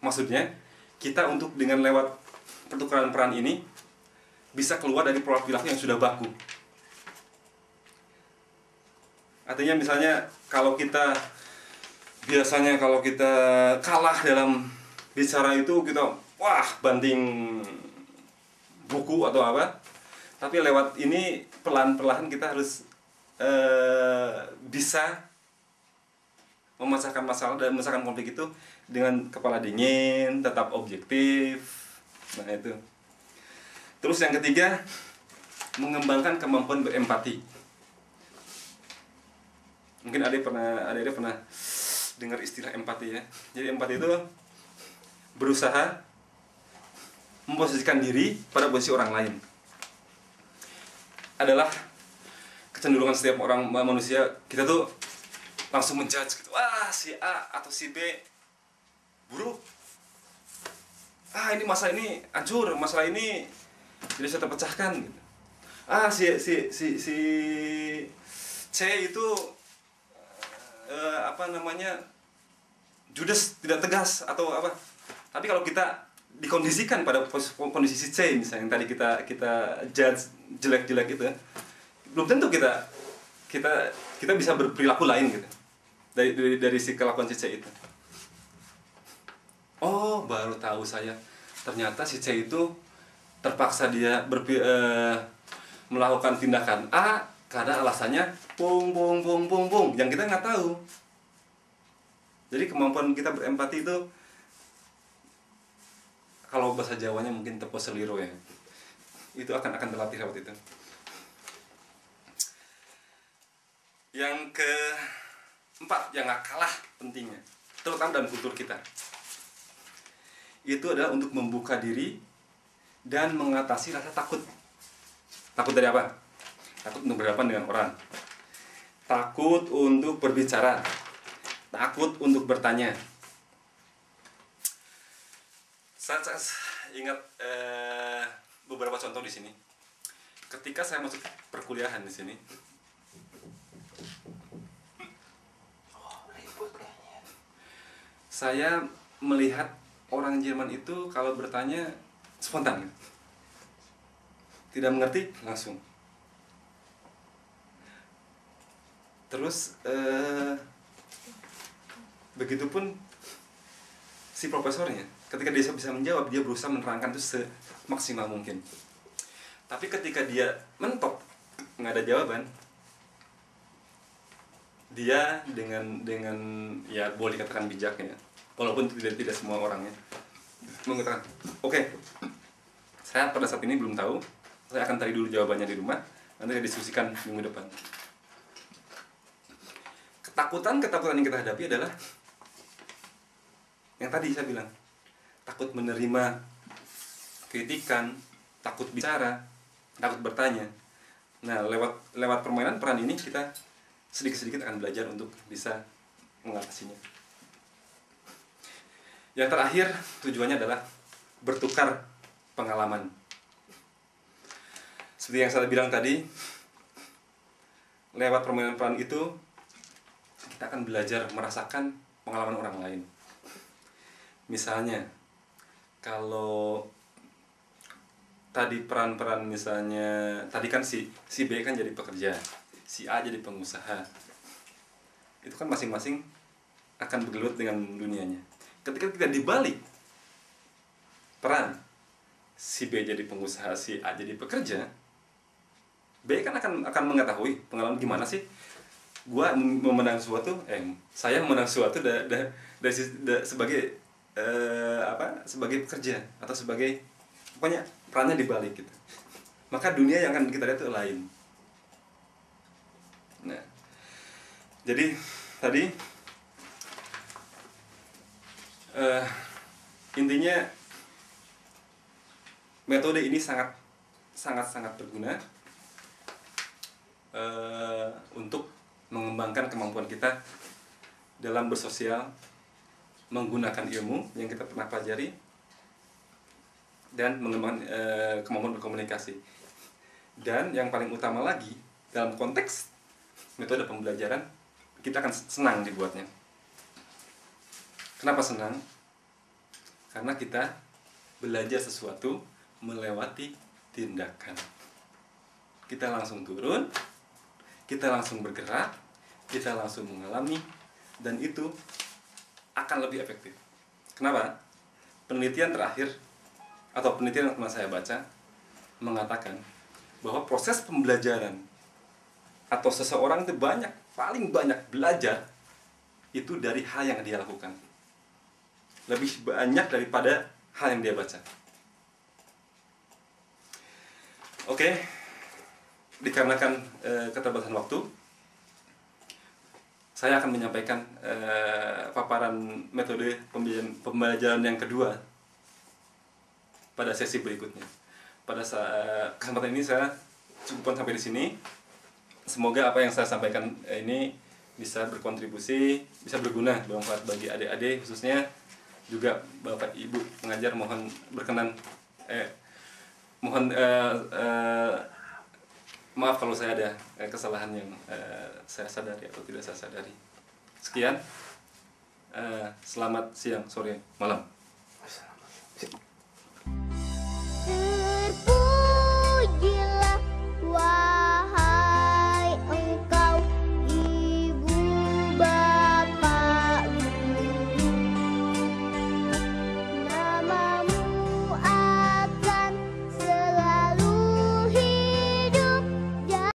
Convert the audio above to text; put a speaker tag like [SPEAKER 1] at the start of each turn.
[SPEAKER 1] Maksudnya kita untuk dengan lewat pertukaran peran ini bisa keluar dari pola perilaku yang sudah baku. Artinya misalnya kalau kita biasanya kalau kita kalah dalam bicara itu kita wah banting buku atau apa. Tapi lewat ini pelan-pelan kita harus bisa memecahkan masalah dan memecahkan konflik itu dengan kepala dingin, tetap objektif. Nah itu. Terus yang ketiga, mengembangkan kemampuan berempati. Mungkin ada pernah dengar istilah empati ya. Jadi empati itu berusaha memposisikan diri pada posisi orang lain. Adalah kecenderungan setiap orang manusia, kita tuh langsung menjudge gitu. Wah, si A atau si B buruk. Ini masalah ini hancur, masalah ini tidak bisa terpecahkan gitu. Si C itu judes, tidak tegas atau apa. Tapi kalau kita dikondisikan pada kondisi si C misalnya yang tadi kita judge jelek-jelek gitu, belum tentu kita bisa berperilaku lain gitu dari si kelakuan si C itu. Oh, baru tahu saya, ternyata si C itu terpaksa dia melakukan tindakan A karena alasannya yang kita nggak tahu. Jadi kemampuan kita berempati itu, kalau bahasa Jawanya mungkin tepo seliro ya, itu akan terlatih lewat itu. Yang keempat, yang gak kalah pentingnya, terutama dalam kultur kita, itu adalah untuk membuka diri dan mengatasi rasa takut. Takut dari apa? Takut untuk berhadapan dengan orang, takut untuk berbicara, takut untuk bertanya. Saya ingat beberapa contoh di sini. Ketika saya masuk perkuliahan di sini, saya melihat orang Jerman itu kalau bertanya spontan, tidak mengerti langsung. Terus begitupun si profesornya, ketika dia bisa menjawab, dia berusaha menerangkan itu semaksimal mungkin. Tapi ketika dia mentok, nggak ada jawaban, dia dengan ya boleh dikatakan bijaknya, walaupun tidak semua orangnya mengatakan, oke, saya pada saat ini belum tahu, saya akan cari dulu jawabannya di rumah, nanti saya diskusikan minggu depan. Ketakutan yang kita hadapi adalah yang tadi saya bilang, takut menerima kritikan, takut bicara, takut bertanya. Nah, lewat permainan peran ini kita sedikit-sedikit akan belajar untuk bisa mengatasinya. Yang terakhir, tujuannya adalah bertukar pengalaman. Seperti yang saya bilang tadi, lewat permainan peran itu kita akan belajar merasakan pengalaman orang lain. Misalnya, kalau tadi peran-peran misalnya, tadi kan si B kan jadi pekerja, si A jadi pengusaha. Itu kan masing-masing akan bergelut dengan dunianya. Ketika kita dibalik peran, si B jadi pengusaha, si A jadi pekerja, B kan akan mengetahui pengalaman gimana sih gua memenang suatu, saya memenang suatu sebagai sebagai pekerja atau sebagai, pokoknya perannya dibalik gitu. Maka dunia yang akan kita lihat itu lain. Nah, jadi tadi intinya metode ini sangat berguna untuk mengembangkan kemampuan kita dalam bersosial, menggunakan ilmu yang kita pernah pelajari, dan mengembangkan kemampuan berkomunikasi. Dan yang paling utama lagi, dalam konteks metode pembelajaran, kita akan senang dibuatnya. Kenapa senang? Karena kita belajar sesuatu melewati tindakan. Kita langsung turun, kita langsung bergerak, kita langsung mengalami, dan itu akan lebih efektif. Kenapa? Penelitian terakhir atau penelitian yang pernah saya baca mengatakan bahwa proses pembelajaran atau seseorang itu paling banyak belajar itu dari hal yang dia lakukan. Lebih banyak daripada hal yang dia baca. Oke, dikarenakan keterbatasan waktu, saya akan menyampaikan paparan metode pembelajaran yang kedua pada sesi berikutnya. Pada kesempatan ini saya cukupkan sampai di sini. Semoga apa yang saya sampaikan ini bisa berkontribusi, bisa berguna, bermanfaat bagi adik-adik khususnya, juga Bapak Ibu pengajar. Mohon berkenan maaf kalau saya ada kesalahan yang saya sadari atau tidak saya sadari. Sekian, selamat siang, sore, malam.